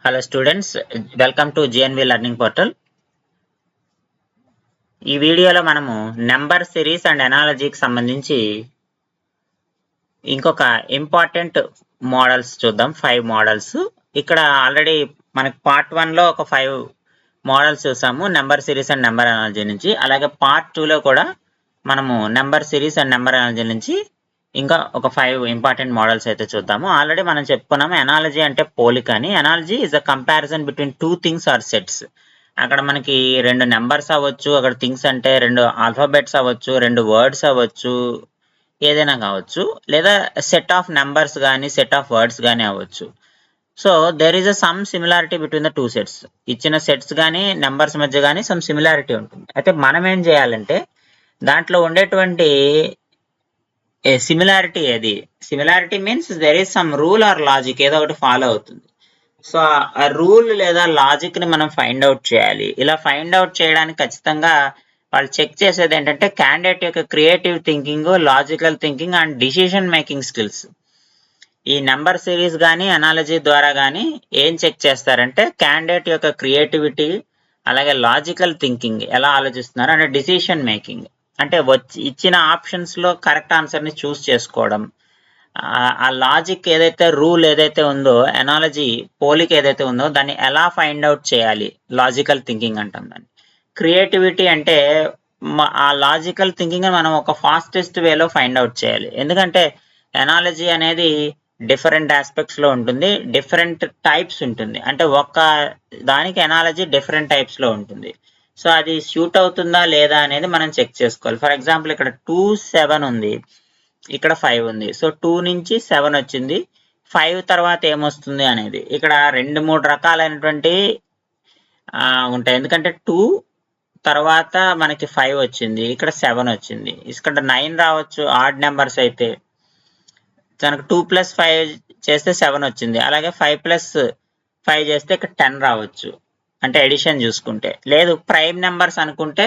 Hello students, welcome to GNV Learning Portal. ఈ వీడియోలో మనము నెంబర్ సిరీస్ అండ్ ఎనాలజీకి సంబంధించి ఇంకొక ఇంపార్టెంట్ మోడల్స్ చూద్దాం. 5 మోడల్స్. ఇక్కడ ఆల్రెడీ మనకి పార్ట్ 1లో ఒక 5 మోడల్స్ చూసాము number series and number analogy నుంచి. అలాగే పార్ట్ 2లో కూడా మనము number series and number analogy నుంచి ఇంకా ఒక 5 ఇంపార్టెంట్ మోడల్స్ అయితే చూద్దాము. ఆల్రెడీ మనం చెప్పుకున్నాము ఎనాలజీ అంటే పోలిక అని. Analogy is a comparison between 2 things or sets. అక్కడ మనకి 2 నెంబర్స్ అవ్వచ్చు, అక్కడ థింగ్స్ అంటే 2 ఆల్ఫాబెట్స్ అవ్వచ్చు, 2 వర్డ్స్ అవ్వచ్చు, ఏదైనా కావచ్చు, లేదా సెట్ ఆఫ్ నెంబర్స్ కానీ సెట్ ఆఫ్ వర్డ్స్ కానీ అవ్వచ్చు. So there is a some similarity between the 2 sets. ఇచ్చిన సెట్స్ కానీ నెంబర్స్ మధ్య కానీ సమ్ సిమిలారిటీ ఉంటుంది. అయితే మనం ఏం చేయాలంటే దాంట్లో ఉండేటువంటి సిమిలారిటీ ఏది, similarity means there is some rule or logic, ఏదో ఒకటి ఫాలో అవుతుంది. సో ఆ రూల్ లేదా లాజిక్ ని మనం ఫైండ్ అవుట్ చేయాలి. ఇలా ఫైండ్ అవుట్ చేయడానికి ఖచ్చితంగా వాళ్ళు చెక్ చేసేది ఏంటంటే క్యాండిడేట్ యొక్క creative thinking, logical thinking and decision making skills. ఈ నెంబర్ సిరీస్ కానీ అనాలజీ ద్వారా కానీ ఏం చెక్ చేస్తారంటే క్యాండిడేట్ యొక్క క్రియేటివిటీ, అలాగే లాజికల్ థింకింగ్, ఎలా ఆలోచిస్తున్నారు అంటే డిసిషన్ మేకింగ్, అంటే ఇచ్చిన ఆప్షన్స్ లో కరెక్ట్ ఆన్సర్ ని చూస్ చేసుకోవడం, ఆ లాజిక్ ఏదైతే రూల్ ఏదైతే ఉందో, ఎనాలజీ పోలిక ఏదైతే ఉందో దాన్ని ఎలా ఫైండ్ అవుట్ చేయాలి, లాజికల్ థింకింగ్ అంటాం దాన్ని. క్రియేటివిటీ అంటే ఆ లాజికల్ థింకింగ్ మనం ఒక ఫాస్టెస్ట్ వేలో ఫైండ్ అవుట్ చేయాలి. ఎందుకంటే ఎనాలజీ అనేది డిఫరెంట్ ఆస్పెక్ట్స్ లో ఉంటుంది, డిఫరెంట్ టైప్స్ ఉంటుంది. అంటే ఒక్క దానికి ఎనాలజీ డిఫరెంట్ టైప్స్ లో ఉంటుంది. సో అది సూట్ అవుతుందా లేదా అనేది మనం చెక్ చేసుకోవాలి. ఫర్ ఎగ్జాంపుల్ ఇక్కడ 2, 7 ఉంది, ఇక్కడ 5 ఉంది. సో 2 నుంచి 7 వచ్చింది, 5 తర్వాత ఏమొస్తుంది అనేది ఇక్కడ 2-3 రకాలైనటువంటి ఉంటాయి. ఎందుకంటే 2 తర్వాత మనకి 5 వచ్చింది, ఇక్కడ 7 వచ్చింది, ఇక్కడ 9 రావచ్చు ఆడ్ నెంబర్స్ అయితే. మనకు 2 + 5 చేస్తే 7 వచ్చింది, అలాగే 5 + 5 చేస్తే ఇక్కడ 10 రావచ్చు, అంటే ఎడిషన్ చూసుకుంటే. లేదు ప్రైమ్ నెంబర్స్ అనుకుంటే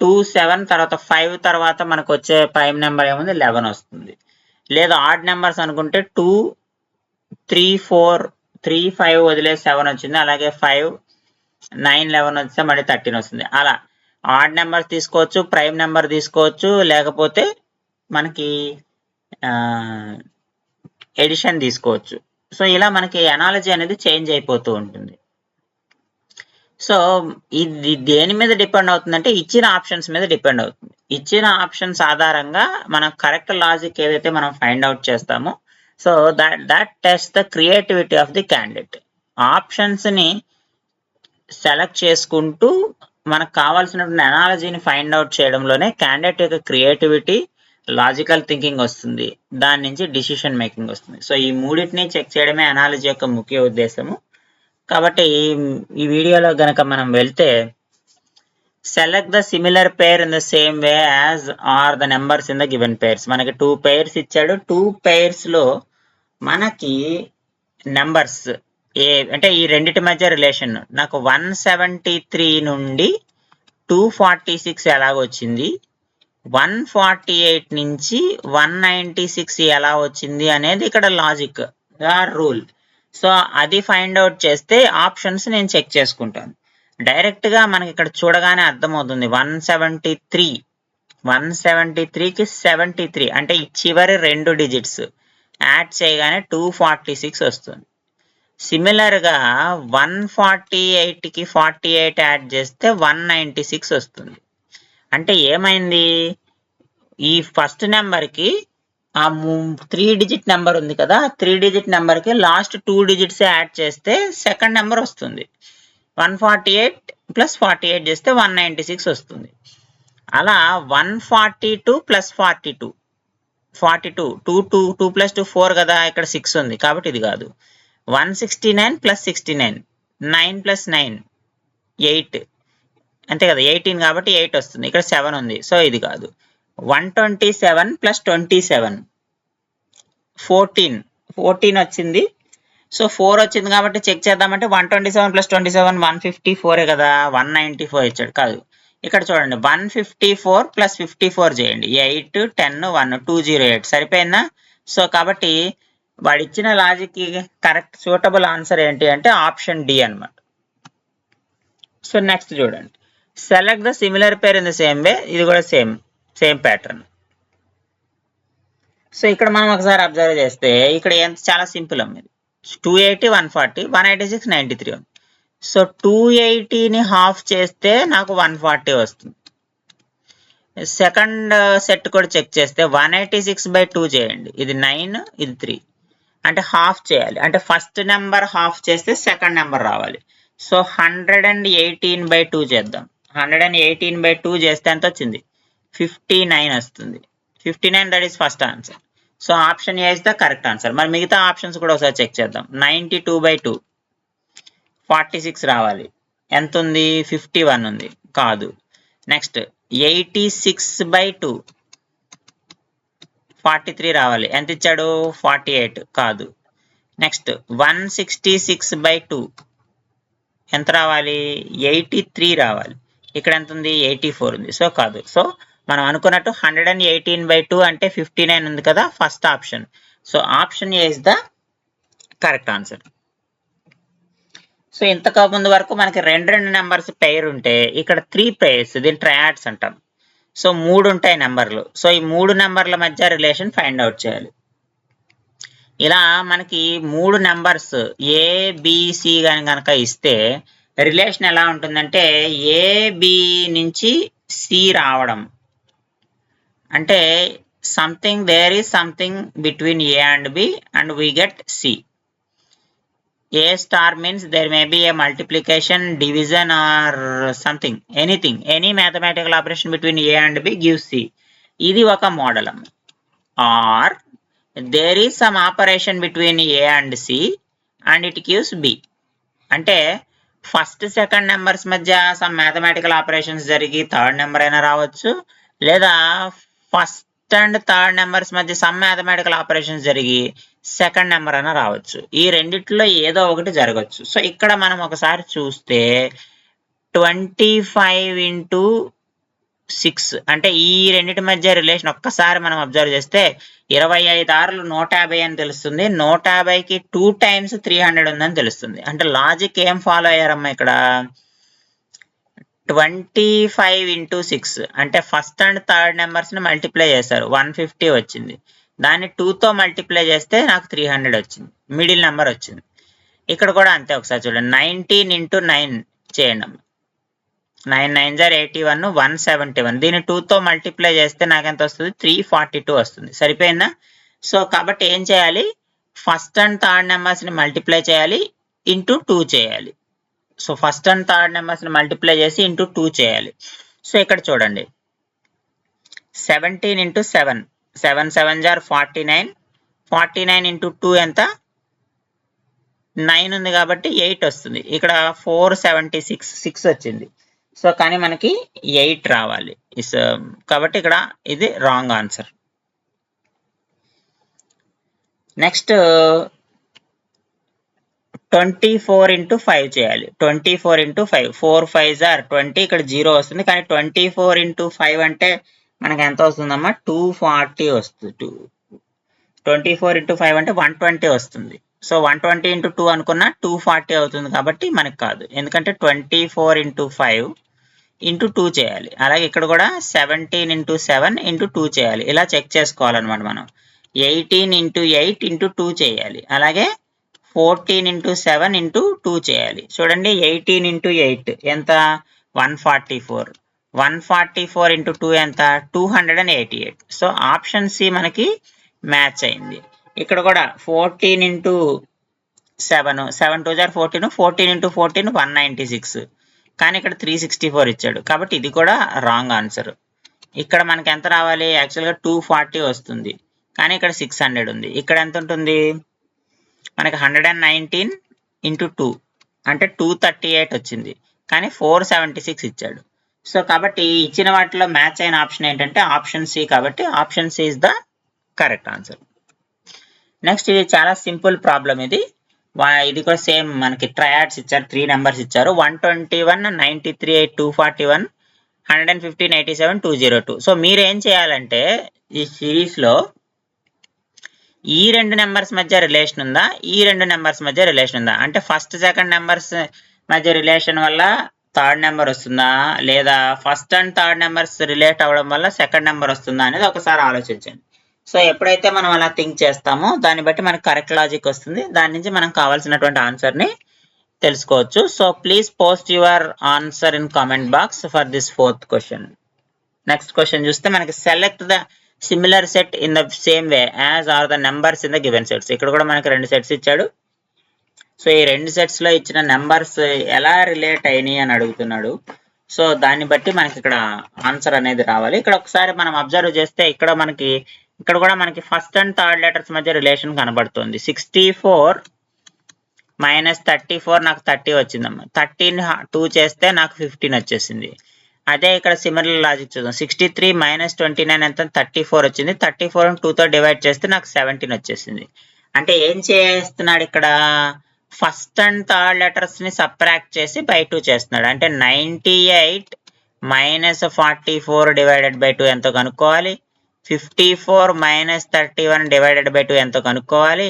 2, 7 తర్వాత 5 తర్వాత మనకు వచ్చే ప్రైమ్ నెంబర్ ఏముంది 11 వస్తుంది. లేదు ఆడ్ నెంబర్స్ అనుకుంటే 2, 3, 4, 3, 5 వదిలేసి 7 వచ్చింది, అలాగే 5, 9, 11 వస్తే మళ్ళీ 13 వస్తుంది. అలా ఆడ్ నెంబర్ తీసుకోవచ్చు, ప్రైమ్ నెంబర్ తీసుకోవచ్చు, లేకపోతే మనకి ఎడిషన్ తీసుకోవచ్చు. సో ఇలా మనకి ఎనాలజీ అనేది చేంజ్ అయిపోతూ ఉంటుంది. సో ఇది దేని మీద డిపెండ్ అవుతుందంటే ఇచ్చిన ఆప్షన్స్ మీద డిపెండ్ అవుతుంది. ఇచ్చిన ఆప్షన్స్ ఆధారంగా మనం కరెక్ట్ లాజిక్ ఏదైతే మనం ఫైండ్ అవుట్ చేస్తామో, so that test the creativity of the candidate. Options ని సెలెక్ట్ చేసుకుంటూ మనకు కావాల్సినటువంటి ఎనాలజీని ఫైండ్ అవుట్ చేయడంలోనే క్యాండిడేట్ యొక్క క్రియేటివిటీ, లాజికల్ థింకింగ్ వస్తుంది, దాని నుంచి డిసిషన్ మేకింగ్ వస్తుంది. సో ఈ మూడింటిని చెక్ చేయడమే అనాలజీ యొక్క ముఖ్య ఉద్దేశము. కాబట్టి ఈ వీడియోలో గనక మనం వెళ్తే select the similar pair in the same way as are the numbers in the given pairs. మనకి 2 పేర్స్ ఇచ్చాడు. 2 పేర్స్ లో మనకి నెంబర్స్ అంటే ఈ రెండిటి మధ్య రిలేషన్ నాకు 173 నుండి 246 ఎలాగొచ్చింది, 148 నుంచి 196 ఎలా వచ్చింది అనేది ఇక్కడ లాజిక్ రూల్. సో అది ఫైండ్ అవుట్ చేస్తే ఆప్షన్స్ నేను చెక్ చేసుకుంటాను. డైరెక్ట్ గా మనకి ఇక్కడ చూడగానే అర్థమవుతుంది 173కి 73 అంటే ఈ చివరి 2 డిజిట్స్ యాడ్ చేయగానే 246 వస్తుంది. సిమిలర్ గా 148కి 48 యాడ్ చేస్తే 196 వస్తుంది. అంటే ఏమైంది, ఈ ఫస్ట్ నెంబర్ కి ఆ 3 డిజిట్ నెంబర్ ఉంది కదా, 3 డిజిట్ నెంబర్ కి లాస్ట్ 2 డిజిట్స్ యాడ్ చేస్తే సెకండ్ నెంబర్ వస్తుంది. 148 + 48 చేస్తే 196 వస్తుంది. అలా 142 + 42, 2 + 2 4 కదా, ఇక్కడ 6 ఉంది కాబట్టి ఇది కాదు. 169 + 69, 9 + 9 8, అంతే కదా, 18 కాబట్టి 8 వస్తుంది, ఇక్కడ 7 ఉంది, సో ఇది కాదు. 127 + 27 14 వచ్చింది. సో 4 వచ్చింది కాబట్టి చెక్ చేద్దామంటే 127 + 27 154 కదా, 194 ఇచ్చాడు. కాదు, ఇక్కడ చూడండి 154 + 54 చేయండి, 8, 10, 1, 208 సరిపోయిందా? సో కాబట్టి వాడు ఇచ్చిన లాజిక్ కి కరెక్ట్ సూటబుల్ ఆన్సర్ ఏంటి అంటే ఆప్షన్ డి అన్నమాట. సో నెక్స్ట్ చూడండి, select the similar pair in the same వే. ఇది కూడా సేమ్ ప్యాటర్న్. సో ఇక్కడ మనం ఒకసారి అబ్జర్వ్ చేస్తే ఇక్కడ ఎంత చాలా సింపుల్ అమ్మ. ఇది 280, 140, 186, 93 ఉంది. సో 280ని హాఫ్ చేస్తే నాకు 140 వస్తుంది. సెకండ్ సెట్ కూడా చెక్ చేస్తే 186/2 చేయండి. ఇది 9, ఇది 3. అంటే హాఫ్ చేయాలి. అంటే ఫస్ట్ నెంబర్ హాఫ్ చేస్తే సెకండ్ నెంబర్ రావాలి. సో 118/2 చేద్దాం. 118/2 చేస్తే ఎంత వచ్చింది? 59 వస్తుంది. 59, that is first answer. So option A is the correct answer. మరి మిగతా ఆప్షన్స్ కూడా ఒకసారి చెక్ చేద్దాం. 92/2 46 రావాలి. ఎంత ఉంది? 51 ఉంది. కాదు. నెక్స్ట్ 86/2 43 రావాలి. ఎంత ఇచ్చాడు? 48. కాదు. నెక్స్ట్ 166/2 ఎంత రావాలి? 83 రావాలి. ఇక్కడ ఎంత ఉంది? 84 ఉంది. సో కాదు. సో మనం అనుకున్నట్టు 118/2 అంటే 59 ఉంది కదా, first option. So option A is the correct answer. So ఇంతకు ముందు వరకు మనకి రెండు నెంబర్స్ పెయిర్ ఉంటే ఇక్కడ 3 పెయిర్స్, దీని ట్రయాడ్స్ అంటాం. సో 3 ఉంటాయి నెంబర్లు. సో ఈ 3 నెంబర్ల మధ్య రిలేషన్ ఫైండ్ అవుట్ చేయాలి. ఇలా మనకి 3 నెంబర్స్ ఏబిసి కనుక ఇస్తే రిలేషన్ ఎలా ఉంటుందంటే ఏబి నుంచి సి రావడం అంటే something, there is something between A and B and we get C. A star means there may be a multiplication, division or something, anything, any mathematical operation between A and B gives C. ఇది ఒక model. Or there is some operation between A and C and it gives B. అంటే first second numbers మధ్య some mathematical operations జరిగి third number అయినా రావచ్చు, లేదా first and third numbers మధ్య some mathematical operations జరిగి సెకండ్ నెంబర్ అయినా రావచ్చు. ఈ రెండిట్లో ఏదో ఒకటి జరగచ్చు. సో ఇక్కడ మనం ఒకసారి చూస్తే 25/6 అంటే ఈ రెండింటి మధ్య రిలేషన్ ఒక్కసారి మనం అబ్జర్వ్ చేస్తే 25 ఆరులు 150 అని తెలుస్తుంది. 150కి 2 times 300 ఉందని తెలుస్తుంది. అంటే లాజిక్ ఏం ఫాలో అయ్యారమ్మా ఇక్కడ? 25/6 అంటే ఫస్ట్ అండ్ థర్డ్ నెంబర్స్ ని మల్టిప్లై చేశారు. 150 వచ్చింది. దాన్ని 2తో మల్టిప్లై చేస్తే నాకు 300 వచ్చింది. మిడిల్ నెంబర్ వచ్చింది. ఇక్కడ కూడా అంతే. ఒకసారి చూడండి. 19 × 9 చేయండి అమ్మ. 9 9s are 81, 171. దీన్ని 2తో మల్టిప్లై చేస్తే నాకు ఎంత వస్తుంది? 342 వస్తుంది. సరిపోయిందా? సో కాబట్టి ఏం చేయాలి? ఫస్ట్ అండ్ థర్డ్ నెంబర్స్ ని మల్టిప్లై చేయాలి, ఇంటూ 2 చేయాలి. So first and third numbers ని మల్టిప్లై చేసి ఇంటూ 2 చేయాలి. సో ఇక్కడ చూడండి. 17 × 7, 7 7s are 49. 49 × 2 ఎంత? 9 ఉంది కాబట్టి 8 వస్తుంది. ఇక్కడ 476 6 వచ్చింది. సో కానీ మనకి 8 రావాలి. కాబట్టి ఇక్కడ ఇది రాంగ్ ఆన్సర్. నెక్స్ట్ 24 × 5 చేయాలి. 24 × 5, 4 5s are 20. ఇక్కడ 0 వస్తుంది. కానీ 24 × 5 అంటే మనకి ఎంత వస్తుందమ్మా? 240 వస్తుంది. 24 × 5 అంటే 120 వస్తుంది. సో 120 × 2 అనుకున్నా 240 అవుతుంది. కాబట్టి మనకి కాదు. ఎందుకంటే 24 × 5 × 2 చేయాలి. అలాగే ఇక్కడ కూడా 17 × 7 × 2 చేయాలి. ఇలా చెక్ చేసుకోవాలన్నమాట మనం. 18 × 8 × 2 చేయాలి. అలాగే 14 × 7 × 2 చేయాలి. చూడండి. 18 × 8 ఎంత? 144. 144 × 2 ఎంత? 288. సో ఆప్షన్ సి మనకి మ్యాచ్ అయింది. ఇక్కడ కూడా 14 × 7, 7 2s are 14, 14 × 14 196. కానీ ఇక్కడ 364 ఇచ్చాడు. కాబట్టి ఇది కూడా రాంగ్ ఆన్సర్. ఇక్కడ మనకి ఎంత రావాలి? యాక్చువల్గా 240 వస్తుంది. కానీ ఇక్కడ 600 ఉంది. ఇక్కడ ఎంత ఉంటుంది? మనకి 119 × 2 అంటే 238 వచ్చింది. కానీ 476 ఇచ్చాడు. సో కాబట్టి ఇచ్చిన వాటిలో మ్యాచ్ అయిన ఆప్షన్ ఏంటంటే ఆప్షన్ సి. కాబట్టి option C is the correct answer. Next ఇది చాలా సింపుల్ ప్రాబ్లం. ఇది కూడా సేమ్ మనకి ట్రయాడ్స్ ఇచ్చారు. 3 నెంబర్స్ ఇచ్చారు. 121, 93, 241, 115, 87, 202. సో మీరు ఏం చేయాలంటే ఈ సిరీస్ లో ఈ రెండు నెంబర్స్ మధ్య రిలేషన్ ఉందా, ఈ రెండు నెంబర్స్ మధ్య రిలేషన్ ఉందా, అంటే ఫస్ట్ సెకండ్ నెంబర్స్ మధ్య రిలేషన్ వల్ల థర్డ్ నెంబర్ వస్తుందా, లేదా first and third numbers relate అవ్వడం వల్ల సెకండ్ నెంబర్ వస్తుందా అనేది ఒకసారి ఆలోచించండి. సో ఎప్పుడైతే మనం అలా థింక్ చేస్తామో దాన్ని బట్టి మనకు కరెక్ట్ లాజిక్ వస్తుంది, దాని నుంచి మనం కావాల్సినటువంటి ఆన్సర్ని తెలుసుకోవచ్చు. So please post your answer in comment box for this 4th question. Next question చూస్తే మనకి select the similar set in the same way as are the numbers in the given sets. ఇక్కడ కూడా మనకి 2 సెట్స్ ఇచ్చాడు. So ఈ 2 sets లో ఇచ్చిన numbers ఎలా రిలేట్ అయినాయి అని అడుగుతున్నాడు. సో దాన్ని బట్టి మనకి ఇక్కడ ఆన్సర్ అనేది రావాలి. ఇక్కడ ఒకసారి మనం అబ్జర్వ్ చేస్తే ఇక్కడ కూడా మనకి ఫస్ట్ అండ్ థర్డ్ లెటర్స్ మధ్య రిలేషన్ కనబడుతుంది. 64 మైనస్ 34 నాకు 30 వచ్చిందమ్మా. 13 2 చేస్తే నాకు 15 వచ్చేసింది. అదే ఇక్కడ సిమిలర్ లాజిక్ చూద్దాం. 63 మైనస్ 29 ఎంత 34 వచ్చింది. 34 2తో డివైడ్ చేస్తే నాకు 17 వచ్చేసింది. అంటే ఏం చేస్తున్నాడు ఇక్కడ, ఫస్ట్ అండ్ థర్డ్ లెటర్స్ ని సబ్ట్రాక్ట్ చేసి బై 2 చేస్తున్నాడు. అంటే 98 మైనస్ 44 డివైడెడ్ బై 2 ఎంతో కనుక్కోవాలి. 54 మైనస్ 31 డివైడెడ్ బై 2 ఎంతో కనుక్కోవాలి.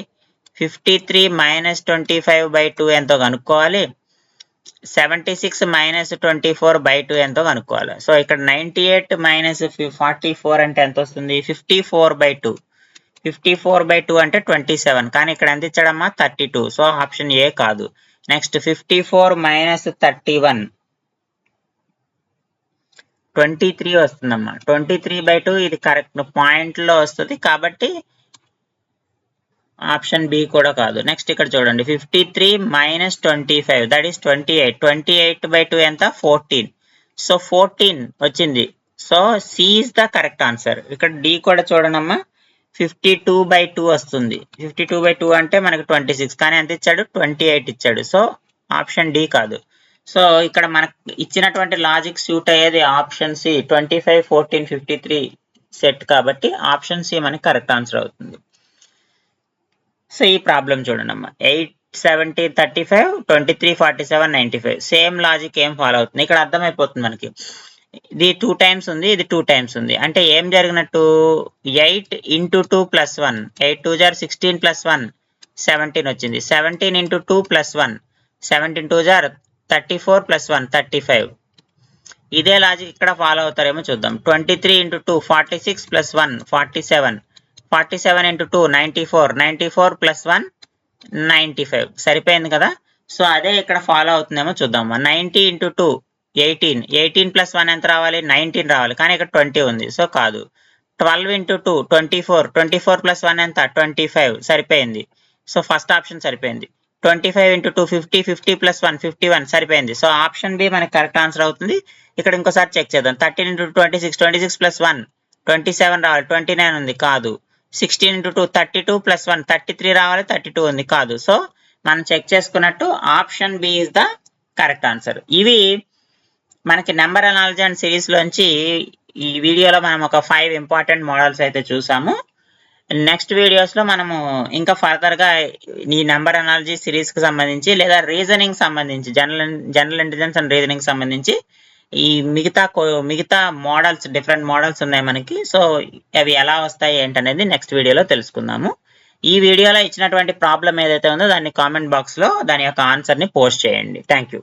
53 మైనస్ 25 బై 2 ఎంతో కనుక్కోవాలి. 76 మైనస్ 24 బై 2 ఎంతో కనుక్కోవాలి. సో ఇక్కడ 98 మైనస్ 44 అంటే ఎంత వస్తుంది, 54 బై 2. 54 బై 2 అంటే 27, కానీ ఇక్కడ ఎంత ఇచ్చాడమ్మా 32. సో ఆప్షన్ ఏ కాదు. నెక్స్ట్ 54 మైనస్ 31 23 వస్తుందమ్మా. 23 బై 2 ఇది కరెక్ట్ పాయింట్ లో వస్తుంది, కాబట్టి ఆప్షన్ బి కూడా కాదు. నెక్స్ట్ ఇక్కడ చూడండి 53 మైనస్ 25 దట్ ఈస్ 28. 28 బై 2 ఎంత 14. సో 14 వచ్చింది. So C is the correct answer. ఇక్కడ డి కూడా చూడండి అమ్మా, 52 బై 2 వస్తుంది. 52 బై 2 అంటే మనకి 26, కానీ ఎంత ఇచ్చాడు 28 ఇచ్చాడు. సో ఆప్షన్ డి కాదు. సో ఇక్కడ మనకు ఇచ్చినటువంటి లాజిక్ సూట్ అయ్యేది ఆప్షన్ సి, 25 14 53 సెట్, కాబట్టి ఆప్షన్ సి మనకి కరెక్ట్ ఆన్సర్ అవుతుంది. సో ఈ ప్రాబ్లం చూడండి అమ్మా, 8 70 35 23 47 95 సేమ్ లాజిక్ ఏం ఫాలో అవుతుంది ఇక్కడ అర్థమైపోతుంది మనకి. ఇది 2 టైమ్స్ ఉంది, ఇది 2 టైమ్స్ ఉంది. అంటే ఏం జరిగినట్టు, 8 ఇంటూ 2 ప్లస్ 1, 8 2 జార్ 16 ప్లస్ 1 17 వచ్చింది. 17 ఇంటూ 2 ప్లస్ 1, 17 2 జార్ 34 ప్లస్ 1 35. ఇదే లాజిక్ ఇక్కడ ఫాలో అవుతారేమో చూద్దాం. 23 ఇంటూ 2 46 ప్లస్ 1 47, 47 ఇంటూ 2 94, 94 ప్లస్ 1 95. సరిపోయింది కదా. సో అదే ఇక్కడ ఫాలో అవుతుందేమో చూద్దాం. 90 ఇంటూ 2 18, 18 ప్లస్ 1 ఎంత రావాలి 19 రావాలి, కానీ ఇక్కడ 20 ఉంది. సో కాదు. 12 ఇంటూ 2 24, 24 ప్లస్ 1 ఎంత 25. సరిపోయింది. సో ఫస్ట్ ఆప్షన్ సరిపోయింది. 25 ఇంటూ 2 50, 50 ప్లస్ 1 51. సరిపోయింది. సో ఆప్షన్ బి మనకి కరెక్ట్ ఆన్సర్ అవుతుంది. ఇక్కడ ఇంకోసారి చెక్ చేద్దాం. 13 ఇంటూ 26, 26 ప్లస్ 1 27 రావాలి, 29 ఉంది, కాదు. 16 ఇంటూ 2 32 ప్లస్ 1 33 రావాలి, 32 ఉంది, కాదు. సో మనం చెక్ చేసుకున్నట్టు option B is the correct answer. ఇవి మనకి నెంబర్ అనాలజీ అండ్ సిరీస్ లోంచి ఈ వీడియోలో మనం ఒక 5 ఇంపార్టెంట్ మోడల్స్ అయితే చూసాము. నెక్స్ట్ వీడియోస్ లో మనము ఇంకా ఫర్దర్ గా ఈ నెంబర్ అనాలజీ సిరీస్ కి సంబంధించి లేదా రీజనింగ్ సంబంధించి జనరల్ ఇంటెలిజెన్స్ అండ్ రీజనింగ్ సంబంధించి ఈ మిగతా మోడల్స్, డిఫరెంట్ మోడల్స్ ఉన్నాయి మనకి. సో అవి ఎలా వస్తాయి ఏంటనేది నెక్స్ట్ వీడియోలో తెలుసుకుందాము. ఈ వీడియోలో ఇచ్చినటువంటి ప్రాబ్లం ఏదైతే ఉందో దాన్ని కామెంట్ బాక్స్ లో దాని యొక్క ఆన్సర్ ని పోస్ట్ చేయండి. Thank you.